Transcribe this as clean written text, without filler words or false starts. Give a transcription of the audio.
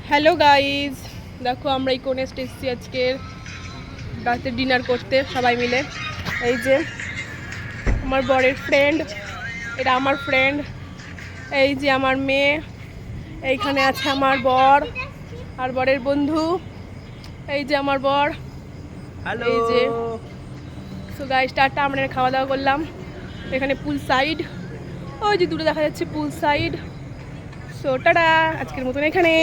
Hello guys, দেখো আমরা এই কোণে এসেছি আজকে রাতে ডিনার করতে সবাই মিলে। এই যে আমার বরের ফ্রেন্ড, এটা আমার ফ্রেন্ড, এই যে আমার মেয়ে, এইখানে আছে আমার বর আর বরের বন্ধু, এই যে আমার বর। এই যে সো গাইজ টাটা, আমরা খাওয়া দাওয়া করলাম এখানে পুল সাইড, ওই যে দূরে দেখা যাচ্ছে পুল সাইড। সো টাটা, আজকের মতন এখানে।